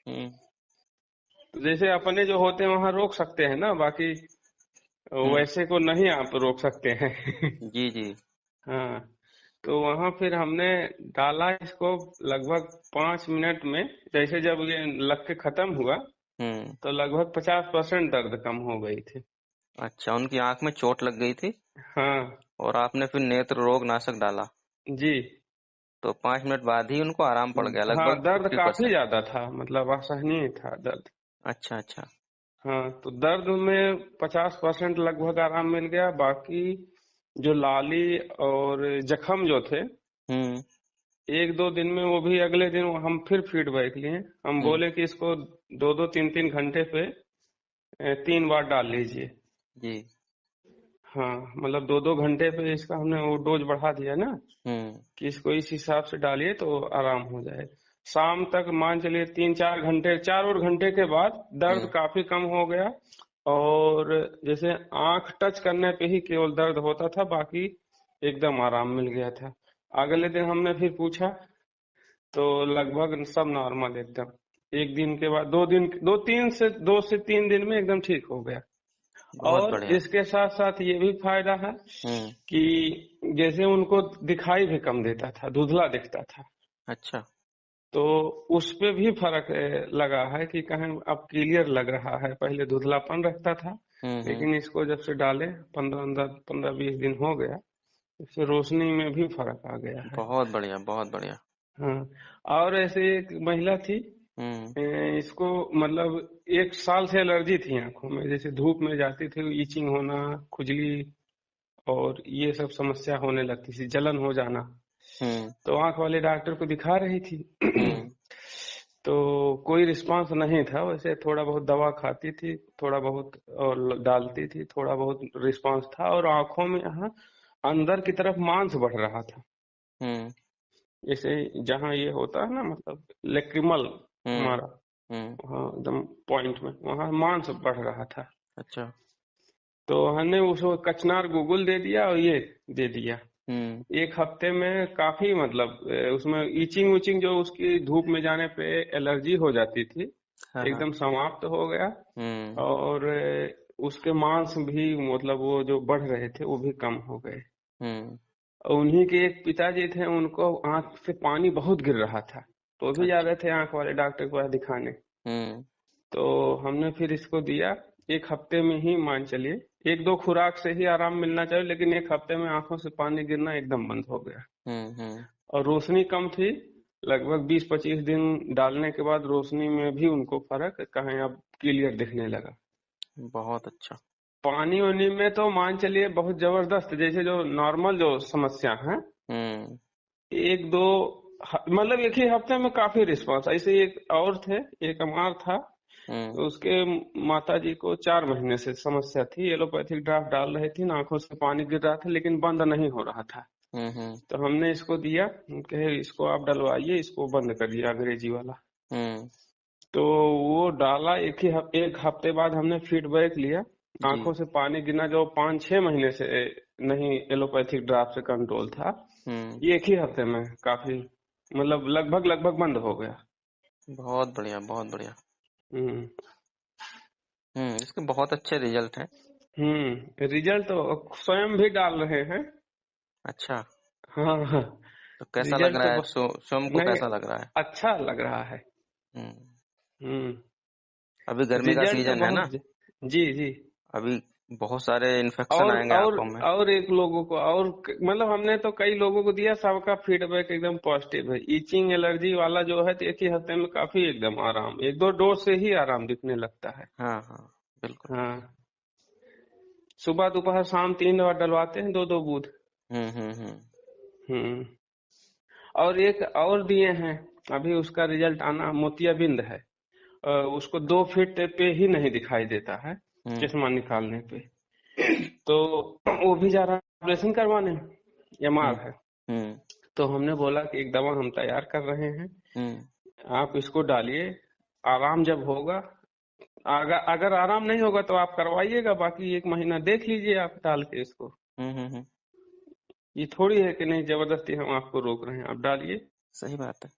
हम्म। तो जैसे अपने जो होते हैं वहां रोक सकते हैं ना, बाकी हम्म। वैसे को नहीं आप रोक सकते हैं। जी जी। हाँ, तो वहां फिर हमने डाला इसको लगभग 5 मिनट में। जैसे जब ये लग के खत्म हुआ हम्म। तो लगभग 50% दर्द कम हो गई थी। अच्छा, उनकी आंख में चोट लग गई थी हाँ और आपने फिर नेत्र रोग नाशक डाला, जी। तो 5 मिनट बाद ही उनको आराम पड़ गया, हाँ, लगभग दर्द फिफ्टी काफी परसेंट ज्यादा था, मतलब असहनीय था दर्द। अच्छा अच्छा। हाँ, तो दर्द में 50% लगभग आराम मिल गया। बाकी जो लाली और जख्म जो थे, हम्म। 1-2 दिन में, वो भी अगले दिन हम फिर फीडबैक लिए। हम हम्म। बोले कि इसको 2-2 3-3 घंटे पे 3 बार डाल लीजिए। जी। हाँ, मतलब 2-2 घंटे पे इसका हमने वो डोज बढ़ा दिया ना, हम्म। कि इसको इस हिसाब से डालिए तो आराम हो जाए। शाम तक मान चलिए 3-4 घंटे, 4 और घंटे के बाद दर्द हम्म। काफी कम हो गया। और जैसे आंख टच करने पे ही केवल दर्द होता था, बाकी एकदम आराम मिल गया था। अगले दिन हमने फिर पूछा तो लगभग सब नॉर्मल एकदम। एक दिन के बाद 2 दिन, 2 से 3 दिन में एकदम ठीक हो गया। बहुत और बढ़िया। इसके साथ साथ ये भी फायदा है हम्म। कि जैसे उनको दिखाई भी कम देता था, धुंधला दिखता था, अच्छा। तो उस पे भी फर्क लगा है कि कहीं अब क्लियर लग रहा है। पहले धुंधलापन रहता था, हम्म। लेकिन इसको जब से डाले 15-20 दिन हो गया, इससे रोशनी में भी फर्क आ गया है। बहुत बढ़िया, बहुत बढ़िया। हाँ, और ऐसे एक महिला थी, हम्म। इसको मतलब 1 साल से एलर्जी थी आंखों में। जैसे धूप में जाती थी, ईचिंग होना, खुजली और ये सब समस्या होने लगती थी, जलन हो जाना। हम्म। तो आंख वाले डॉक्टर को दिखा रही थी। हम्म। तो कोई रिस्पांस नहीं था। वैसे थोड़ा बहुत दवा खाती थी, थोड़ा बहुत और डालती थी, थोड़ा बहुत रिस्पांस था। और आंखों में यहाँ अंदर की तरफ मांस बढ़ रहा था, हम्म। जैसे जहाँ ये होता है ना, मतलब लेक्रिमल हम्म। हमारा, हम्म। वहाँ एकदम पॉइंट में वहाँ मांस बढ़ रहा था। अच्छा। तो हमने उसको कचनार गूगल दे दिया और ये दे दिया। हम्म। 1 हफ्ते में काफी, मतलब उसमें ईचिंग उचिंग जो उसकी धूप में जाने पे एलर्जी हो जाती थी, हाँ हाँ। एकदम समाप्त हो गया। हम्म। और उसके मांस भी, मतलब वो जो बढ़ रहे थे वो भी कम हो गए। हम्म। और उन्हीं के एक पिताजी थे, उनको आंख से पानी बहुत गिर रहा था, तो भी जा अच्छा। रहे थे आंख वाले डॉक्टर को दिखाने। हम्म। तो हमने फिर इसको दिया। 1 हफ्ते में ही मान चलिए 1-2 खुराक से ही आराम मिलना चाहिए, लेकिन 1 हफ्ते में आंखों से पानी गिरना एकदम बंद हो गया। हम्म। और रोशनी कम थी, लगभग 20-25 दिन डालने के बाद रोशनी में भी उनको फर्क कहीं अब क्लियर दिखने लगा। बहुत अच्छा। पानी वानी में तो मान चलिए बहुत जबरदस्त, जैसे जो नॉर्मल जो समस्या है, हम्म। 1-2 मतलब एक ही हफ्ते में काफी रिस्पांस। ऐसे एक और थे, एक अमार था, हम्म। तो उसके माता जी को 4 महीने से समस्या थी। एलोपैथिक ड्राफ्ट डाल रही थी, आंखों से पानी गिर रहा था, लेकिन बंद नहीं हो रहा था। हम्म। तो हमने इसको दिया, कहे इसको आप डलवाइए, इसको बंद करिए, अंग्रेजी वाला। हम्म। तो वो डाला। 1 हफ्ते बाद हमने फीडबैक लिया, जी। आंखों से पानी गिरना जो 5-6 महीने से नहीं एलोपैथिक ड्राफ्ट से कंट्रोल था, हम्म। ये एक ही हफ्ते में काफी, मतलब लगभग लगभग बंद हो गया। बहुत बढ़िया, बहुत बढ़िया। हम्म। इसके बहुत अच्छे रिजल्ट हैं। रिजल्ट तो स्वयं भी डाल रहे हैं। अच्छा। हाँ हाँ, तो कैसा लग रिजल्ट तो रहा है, स्वयं को नहीं, कैसा लग रहा है? अच्छा लग रहा है। हम्म। हम्म। अभी गर्मी का रिजल्ट तो सीजन है ना, बहुत, जी जी। अभी बहुत सारे इन्फेक्शन और आएंगे और आंखों में। और एक लोगों को, और मतलब हमने तो कई लोगों को दिया, सबका फीडबैक एकदम पॉजिटिव है। ईचिंग एलर्जी वाला जो है, तो एक ही हफ्ते में काफी एकदम आराम, 1-2 डोज से ही आराम दिखने लगता है। हाँ हाँ, बिल्कुल। हाँ, सुबह दोपहर शाम 3 बार डलवाते हैं, 2-2 बूथ। हम्म। हम्म। और एक और दिए हैं, अभी उसका रिजल्ट आना, मोतियाबिंद है। उसको 2 फीट पे ही नहीं दिखाई देता है, हम्म। चश्मा निकालने पे। तो वो भी जा रहा है ऑपरेशन करवाने, हम्म। एमआर है। हम्म। तो हमने बोला कि एक दवा हम तैयार कर रहे हैं, हम्म। आप इसको डालिए। आराम जब होगा, अगर अगर आराम नहीं होगा तो आप करवाइएगा, बाकी 1 महीना देख लीजिए आप डाल के इसको। हम्म। ये थोड़ी है कि नहीं जबरदस्ती हम आपको रोक रहे हैं, आप डालिए। सही बात है।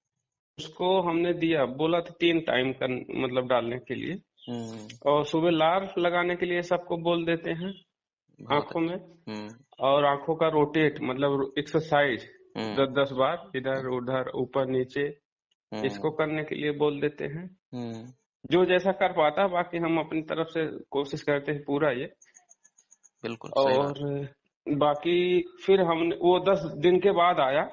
उसको हमने दिया, बोला था 3 टाइम कर मतलब डालने के लिए। हम्म। और सुबह लार लगाने के लिए सबको बोल देते हैं बहुत आंखों अच्छा। में। हम्म। और आंखों का रोटेट मतलब एक्सरसाइज हम्म। 10-10 बार हम्म। इधर उधर ऊपर नीचे, हम्म। इसको करने के लिए बोल देते हैं। हम्म। जो जैसा कर पाता है, बाकी हम अपनी तरफ से कोशिश करते हैं पूरा ये। बिल्कुल सही बात। और बाकी फिर हमने वो 10 दिन के बाद आया।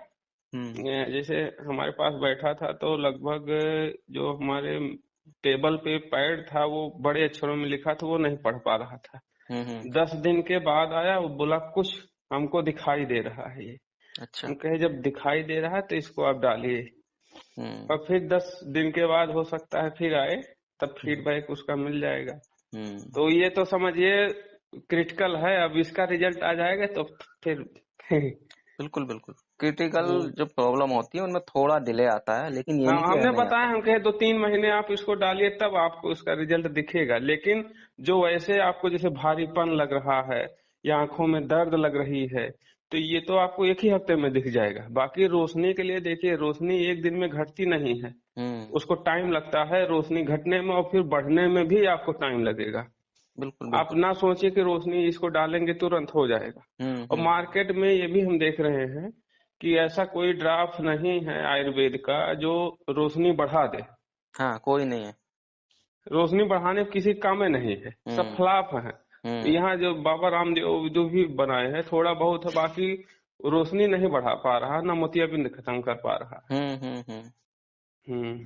हम्म। जैसे हमारे पास बैठा था तो लगभग जो हमारे टेबल पे पैड था वो बड़े अक्षरों में लिखा था, वो नहीं पढ़ पा रहा था। हम्म। 10 दिन के बाद आया, वो बोला कुछ हमको दिखाई दे रहा है ये। अच्छा। हम कहे जब दिखाई दे रहा है तो इसको आप डालिए। हम्म। और फिर 10 दिन के बाद हो सकता है फिर आए, तब हम्म। फीडबैक उसका मिल जाएगा। हम्म। तो ये तो समझिए क्रिटिकल है, अब इसका रिजल्ट आ जाएगा तो फिर बिल्कुल बिल्कुल। क्रिटिकल हम्म। जो प्रॉब्लम होती है उनमें थोड़ा डिले आता है, लेकिन ये हाँ, नहीं कि हमने नहीं बताया, आता। हम कहे 2-3 महीने आप इसको डालिए तब आपको उसका रिजल्ट दिखेगा। लेकिन जो वैसे आपको जैसे भारीपन लग रहा है या आंखों में दर्द लग रही है, तो ये तो आपको एक ही हफ्ते में दिख जाएगा। बाकी रोशनी के लिए देखिए, रोशनी एक दिन में घटती नहीं है, हम्म। उसको टाइम लगता है रोशनी घटने में, और फिर बढ़ने में भी आपको टाइम लगेगा। बिल्कुल आप बिल्कुल। ना सोचिए कि रोशनी इसको डालेंगे तुरंत हो जाएगा। और हम्म। मार्केट में ये भी हम देख रहे हैं कि ऐसा कोई ड्राफ्ट नहीं है आयुर्वेद का जो रोशनी बढ़ा दे। हाँ, कोई नहीं है। रोशनी बढ़ाने किसी काम में नहीं है, सब हम्म। खिलाफ है। हम्म। यहाँ जो बाबा रामदेव जो भी बनाए हैं थोड़ा बहुत है, बाकी रोशनी नहीं बढ़ा पा रहा, ना मोतियाबिंद खत्म कर पा रहा है। हम्म।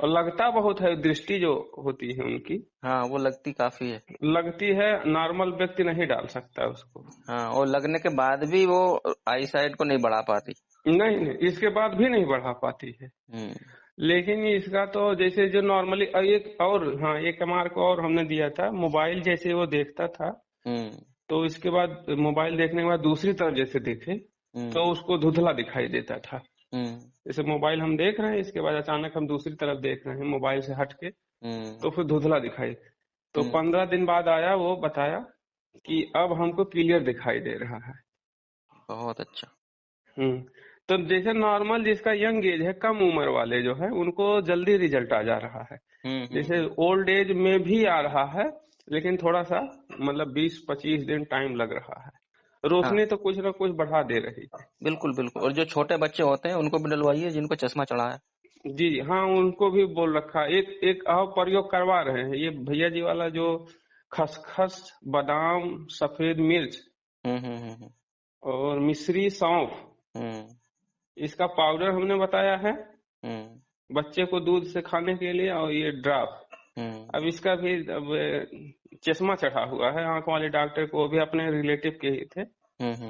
और लगता बहुत है, दृष्टि जो होती है उनकी हाँ, वो लगती काफी है। लगती है, नॉर्मल व्यक्ति नहीं डाल सकता उसको। हाँ, और लगने के बाद भी वो आई साइड को नहीं बढ़ा पाती। नहीं नहीं, इसके बाद भी नहीं बढ़ा पाती है। हम्म। लेकिन इसका तो जैसे जो नॉर्मली एक और, हाँ एक एमआर को और हमने दिया था, मोबाइल जैसे वो देखता था, हम्म। तो इसके बाद मोबाइल देखने के बाद दूसरी तरफ जैसे देखे तो हम्म। उसको धुंधला दिखाई देता था। हम्म। जैसे मोबाइल हम देख रहे हैं, इसके बाद अचानक हम दूसरी तरफ देख रहे हैं मोबाइल से हट के, हम्म। तो फिर धुंधला दिखाई। तो हम्म। 15 दिन बाद आया, वो बताया कि अब हमको क्लियर दिखाई दे रहा है। बहुत अच्छा। हम्म। तो जैसे नॉर्मल जिसका यंग एज है, कम उम्र वाले जो है उनको जल्दी रिजल्ट आ जा रहा है। जैसे हम्म। ओल्ड एज में भी आ रहा है, लेकिन थोड़ा सा मतलब 20-25 दिन टाइम लग रहा है। हाँ, रोशनी तो कुछ ना कुछ बढ़ा दे रही है। बिल्कुल बिल्कुल। और जो छोटे बच्चे होते हैं उनको भी डलवाइए, जिनको चश्मा चढ़ा है। जी हाँ, उनको भी बोल रखा है। एक एक और प्रयोग करवा रहे हैं, ये भैया जी वाला जो खसखस, बादाम, सफेद मिर्च हम्म। और मिश्री, सौंफ, हम्म। इसका पाउडर हमने बताया है हम्म। बच्चे को दूध से खाने के लिए, और ये ड्राप। हम्म। अब इसका भी अब चश्मा चढ़ा हुआ है, आंख वाले डॉक्टर को, वो भी अपने रिलेटिव के ही थे, हम्म।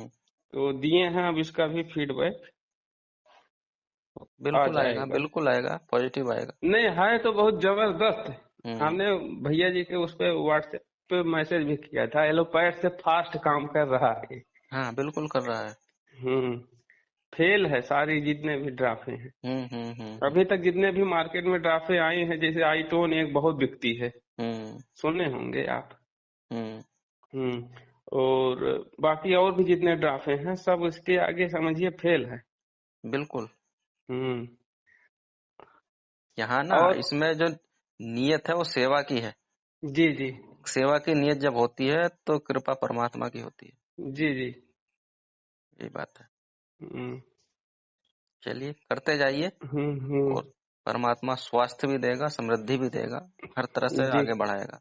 तो दिए हैं। अब इसका भी फीडबैक आ बिल्कुल आएगा, जाएगा। बिल्कुल आएगा, पॉजिटिव आएगा। नहीं है तो बहुत जबरदस्त। हम्म। हमने भैया जी के उस पे व्हाट्सएप पे मैसेज भी किया था, एलोपैथ से फास्ट काम कर रहा है। हाँ, बिल्कुल कर रहा है। हम्म। फेल है सारी जितने भी ड्राफे हैं। हम्म। अभी तक जितने भी मार्केट में ड्राफे आई हैं, जैसे आईटोन एक बहुत बिकती है, हम्म। सुने होंगे आप। हम्म। और बाकी और भी जितने ड्राफे हैं सब इसके आगे समझिए फेल है। बिल्कुल। हम्म। यहाँ ना, और इसमें जो नीयत है वो सेवा की है। जी जी। सेवा की नीयत जब होती है तो कृपा परमात्मा की होती है। जी जी। यही बात है। हम्म चलिए, करते जाइए। और हम्म। परमात्मा स्वास्थ्य भी देगा, समृद्धि भी देगा, हर तरह से जी आगे बढ़ाएगा।